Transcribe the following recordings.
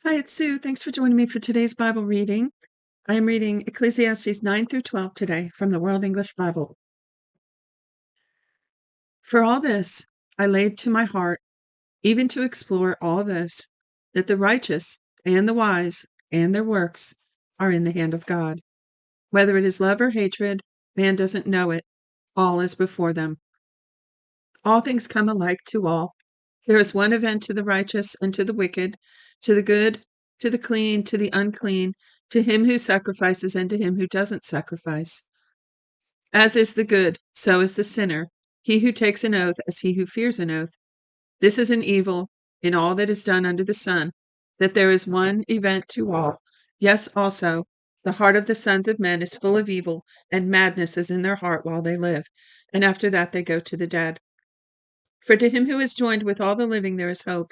Hi, it's Sue. Thanks for joining me for today's Bible reading. I am reading Ecclesiastes 9 through 12 today from the World English Bible. For all this, I laid to my heart, even to explore all this, that the righteous and the wise and their works are in the hand of God. Whether it is love or hatred, man doesn't know it. All is before them. All things come alike to all. There is one event to the righteous and to the wicked, to the good, to the clean, to the unclean, to him who sacrifices and to him who doesn't sacrifice. As is the good, so is the sinner, he who takes an oath as he who fears an oath. This is an evil in all that is done under the sun, that there is one event to all. Yes, also, the heart of the sons of men is full of evil, and madness is in their heart while they live, and after that they go to the dead. For to him who is joined with all the living there is hope.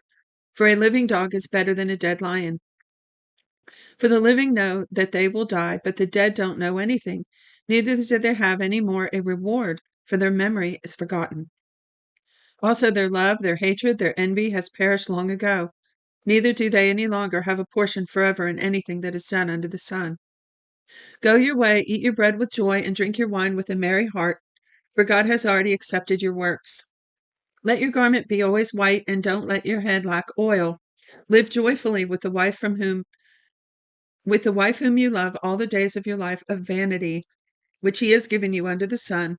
For a living dog is better than a dead lion. For the living know that they will die, but the dead don't know anything, neither do they have any more a reward, for their memory is forgotten. Also their love, their hatred, their envy has perished long ago, neither do they any longer have a portion forever in anything that is done under the sun. Go your way, eat your bread with joy, and drink your wine with a merry heart, for God has already accepted your works. Let your garment be always white, and don't let your head lack oil. Live joyfully with the wife whom you love all the days of your life of vanity, which he has given you under the sun,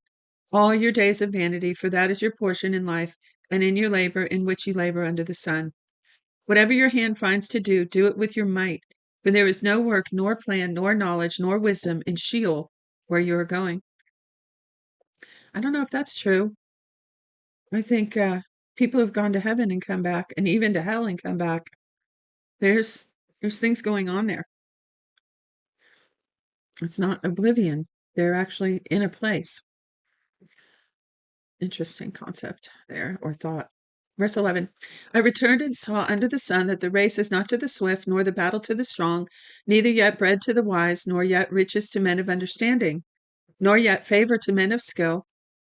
all your days of vanity, for that is your portion in life, and in your labor in which you labor under the sun. Whatever your hand finds to do, do it with your might, for there is no work, nor plan, nor knowledge, nor wisdom in Sheol, where you are going. I don't know if that's true. I think people have gone to heaven and come back, and even to hell and come back. There's things going on there. It's not oblivion. They're actually in a place. Interesting concept there, or thought. Verse 11, I returned and saw under the sun that the race is not to the swift, nor the battle to the strong, neither yet bread to the wise, nor yet riches to men of understanding, nor yet favor to men of skill,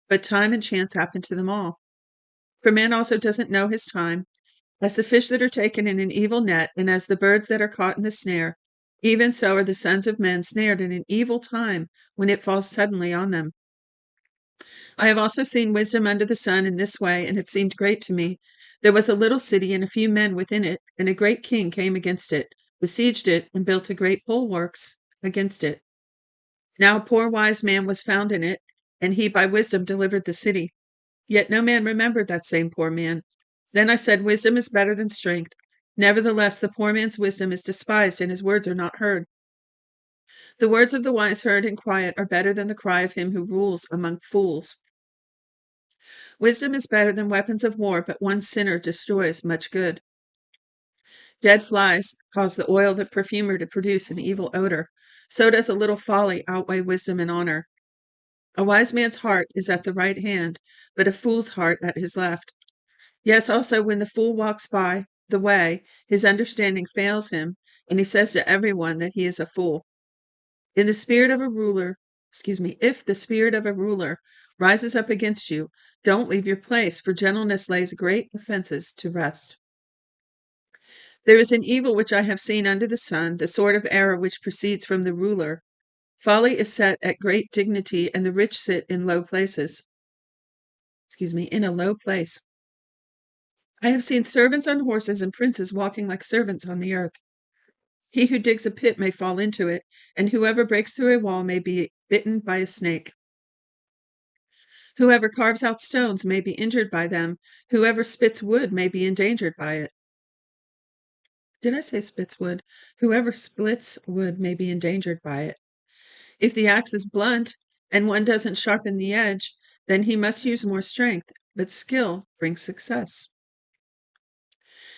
but time and chance happen to them all. For man also doesn't know his time, as the fish that are taken in an evil net, and as the birds that are caught in the snare, even so are the sons of men snared in an evil time when it falls suddenly on them. I have also seen wisdom under the sun in this way, and it seemed great to me. There was a little city and a few men within it, and a great king came against it, besieged it, and built a great bulwarks against it. Now a poor wise man was found in it, and he by wisdom delivered the city. Yet no man remembered that same poor man. Then I said, wisdom is better than strength. Nevertheless, the poor man's wisdom is despised, and his words are not heard. The words of the wise heard in quiet are better than the cry of him who rules among fools. Wisdom is better than weapons of war, but one sinner destroys much good. Dead flies cause the oil of the perfumer to produce an evil odor. So does a little folly outweigh wisdom and honor. A wise man's heart is at the right hand, but a fool's heart at his left. Yes, also when the fool walks by the way, his understanding fails him, and he says to everyone that he is a fool. In the spirit of a ruler, if the spirit of a ruler rises up against you, don't leave your place, for gentleness lays great offenses to rest. There is an evil which I have seen under the sun, the sword of error which proceeds from the ruler. Folly is set at great dignity, and the rich sit in low places. In a low place. I have seen servants on horses and princes walking like servants on the earth. He who digs a pit may fall into it, and whoever breaks through a wall may be bitten by a snake. Whoever carves out stones may be injured by them. Whoever spits wood may be endangered by it. Did I say spits wood? Whoever splits wood may be endangered by it. If the axe is blunt and one doesn't sharpen the edge, then he must use more strength, but skill brings success.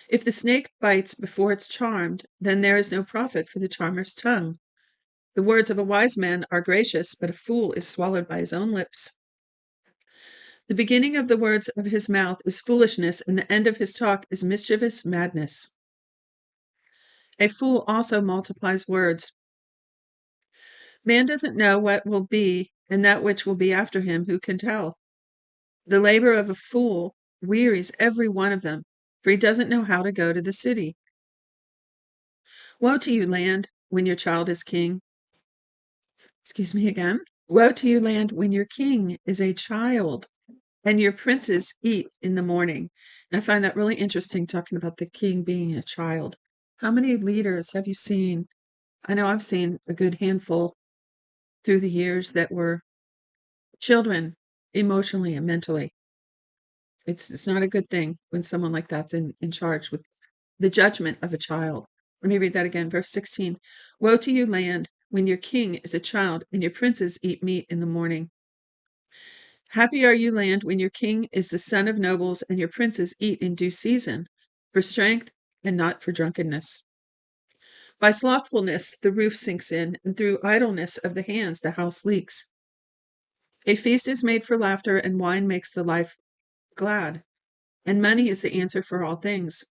If the snake bites before it's charmed, then there is no profit for the charmer's tongue. The words of a wise man are gracious, but a fool is swallowed by his own lips. The beginning of the words of his mouth is foolishness, and the end of his talk is mischievous madness. A fool also multiplies words. Man doesn't know what will be, and that which will be after him, who can tell? The labor of a fool wearies every one of them, for he doesn't know how to go to the city. Woe to you, land, when your child is king. Excuse me again. Woe to you, land, when your king is a child and your princes eat in the morning. And I find that really interesting, talking about the king being a child. How many leaders have you seen? I know I've seen a good handful through the years that were children emotionally and mentally. It's not a good thing when someone like that's in charge with the judgment of a child. Let me read that again. Verse 16. Woe to you, land, when your king is a child and your princes eat meat in the morning. Happy are you, land, when your king is the son of nobles and your princes eat in due season, for strength and not for drunkenness. By slothfulness the roof sinks in, and through idleness of the hands the house leaks. A feast is made for laughter, and wine makes the life glad, and money is the answer for all things.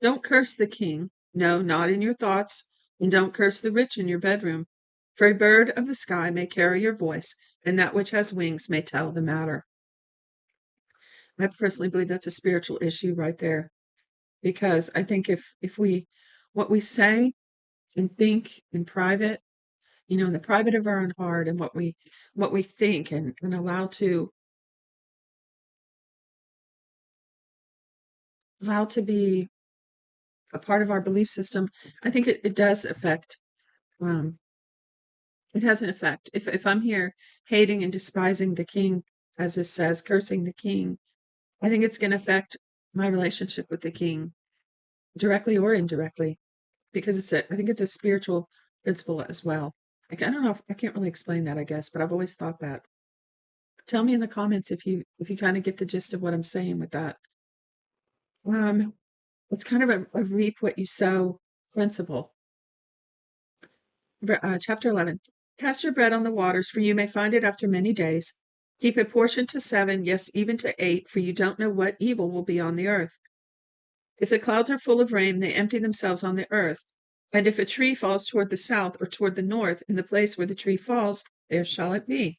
Don't curse the king, no, not in your thoughts, and don't curse the rich in your bedroom, for a bird of the sky may carry your voice, and that which has wings may tell the matter. I personally believe that's a spiritual issue right there, because I think if we what we say and think in private, in the private of our own heart, and what we think and allow to be a part of our belief system, I think it does affect. Um, it has an effect. If I'm here hating and despising the king, as this says, cursing the king, I think it's going to affect my relationship with the king, directly or indirectly, because I think it's a spiritual principle as well. Like, I don't know, I can't really explain that, I guess, but I've always thought that. Tell me in the comments if you kind of get the gist of what I'm saying with that. It's kind of a reap what you sow principle. Chapter 11. Cast your bread on the waters, for you may find it after many days. Keep a portion to 7, yes, even to 8, for you don't know what evil will be on the earth. If the clouds are full of rain, they empty themselves on the earth. And if a tree falls toward the south or toward the north, in the place where the tree falls, there shall it be.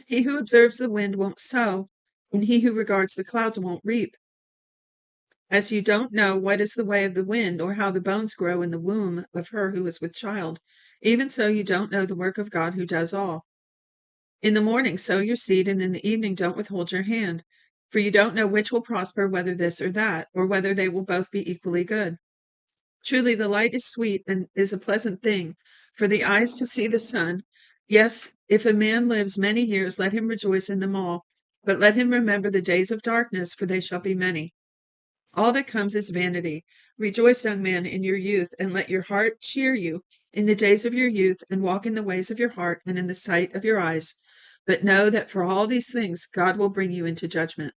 He who observes the wind won't sow, and he who regards the clouds won't reap. As you don't know what is the way of the wind, or how the bones grow in the womb of her who is with child, even so you don't know the work of God who does all. In the morning sow your seed, and in the evening don't withhold your hand, for you don't know which will prosper, whether this or that, or whether they will both be equally good. Truly the light is sweet and is a pleasant thing for the eyes to see the sun. Yes, if a man lives many years, let him rejoice in them all, but let him remember the days of darkness, for they shall be many. All that comes is vanity. Rejoice, young man, in your youth, and let your heart cheer you in the days of your youth, and walk in the ways of your heart and in the sight of your eyes. But know that for all these things God will bring you into judgment.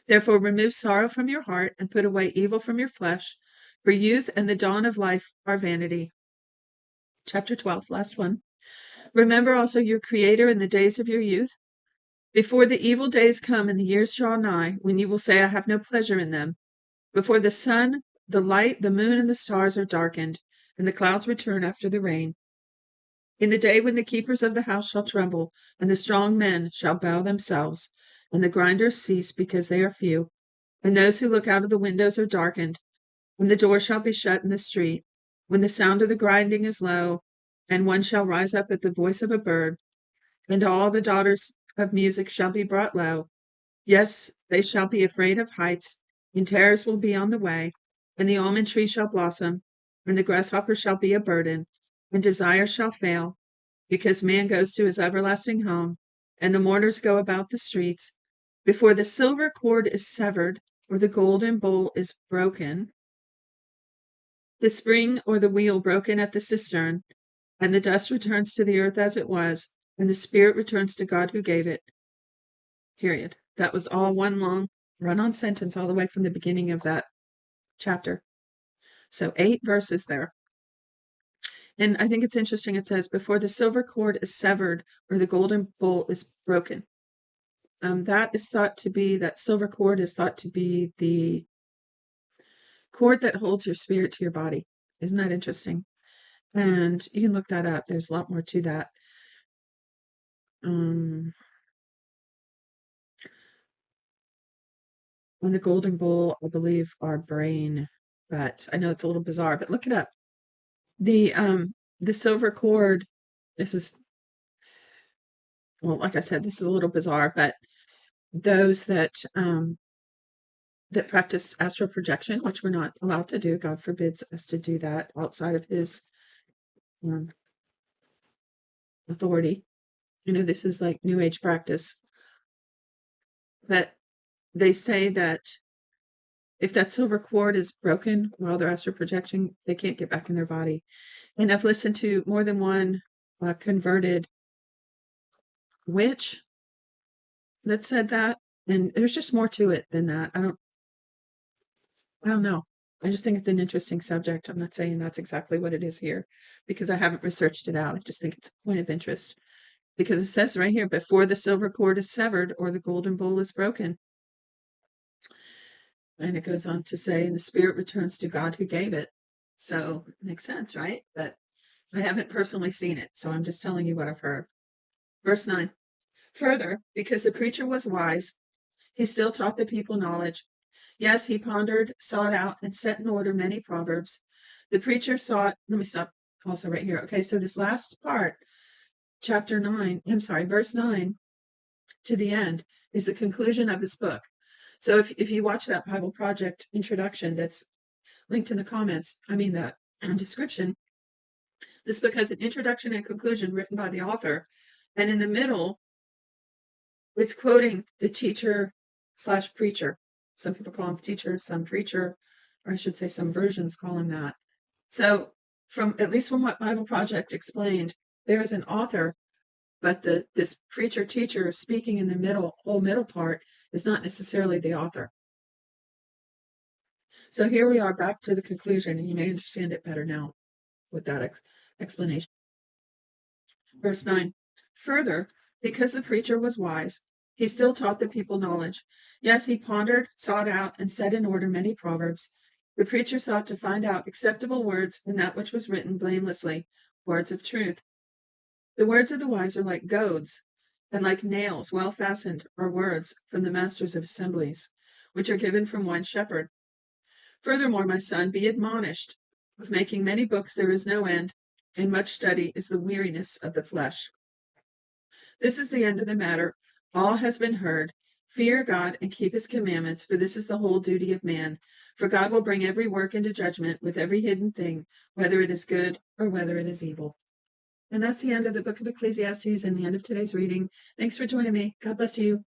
Therefore remove sorrow from your heart, and put away evil from your flesh, for youth and the dawn of life are vanity. Chapter 12, last one. Remember also your Creator in the days of your youth, before the evil days come and the years draw nigh, when you will say, I have no pleasure in them, before the sun, the light, the moon, and the stars are darkened, and the clouds return after the rain. In the day when the keepers of the house shall tremble, and the strong men shall bow themselves, and the grinders cease because they are few, and those who look out of the windows are darkened, and the door shall be shut in the street, when the sound of the grinding is low, and one shall rise up at the voice of a bird, and all the daughters of music shall be brought low. Yes, they shall be afraid of heights, and terrors will be on the way, and the almond tree shall blossom, and the grasshopper shall be a burden, and desire shall fail, because man goes to his everlasting home, and the mourners go about the streets. Before the silver cord is severed, or the golden bowl is broken, the spring or the wheel broken at the cistern, and the dust returns to the earth as it was, and the spirit returns to God who gave it. Period. That was all one long run-on sentence all the way from the beginning of that chapter. So 8 verses there. And I think it's interesting. It says, before the silver cord is severed or the golden bowl is broken. That silver cord is thought to be the cord that holds your spirit to your body. Isn't that interesting? And you can look that up. There's a lot more to that. And the golden bowl, I believe, our brain. but I know it's a little bizarre, but look it up. The silver cord, this is, well, like I said, this is a little bizarre, but those that practice astral projection, which we're not allowed to do, God forbids us to do that outside of his um, authority. This is like New Age practice. But they say that if that silver cord is broken while they're astral projection, they can't get back in their body. And I've listened to more than one converted witch that said that, and there's just more to it than that. I don't know. I just think it's an interesting subject. I'm not saying that's exactly what it is here because I haven't researched it out. I just think it's a point of interest because it says right here, before the silver cord is severed or the golden bowl is broken. And it goes on to say, and the spirit returns to God who gave it. So it makes sense, right? But I haven't personally seen it, so I'm just telling you what I've heard. Verse 9. Further, because the preacher was wise, he still taught the people knowledge. Yes, he pondered, sought out, and set in order many proverbs. The preacher sought, let me stop also right here. Okay, so this last part, verse 9 to the end, is the conclusion of this book. So if you watch that Bible Project introduction that's linked in the comments, the description, this book has an introduction and conclusion written by the author. And in the middle, it's quoting the teacher / preacher. Some people call him teacher, some preacher, or I should say some versions call him that. So at least from what Bible Project explained, there is an author, but this preacher teacher speaking in the whole middle part is not necessarily the author. So here we are back to the conclusion, and you may understand it better now with that explanation. Verse 9. Further, because the preacher was wise, he still taught the people knowledge. Yes, he pondered, sought out, and set in order many proverbs. The preacher sought to find out acceptable words in that which was written blamelessly, words of truth. The words of the wise are like goads, and like nails well fastened are words from the masters of assemblies, which are given from one shepherd. Furthermore, my son, be admonished. With making many books there is no end, and much study is the weariness of the flesh. This is the end of the matter. All has been heard. Fear God and keep his commandments, for this is the whole duty of man. For God will bring every work into judgment with every hidden thing, whether it is good or whether it is evil. And that's the end of the book of Ecclesiastes and the end of today's reading. Thanks for joining me. God bless you.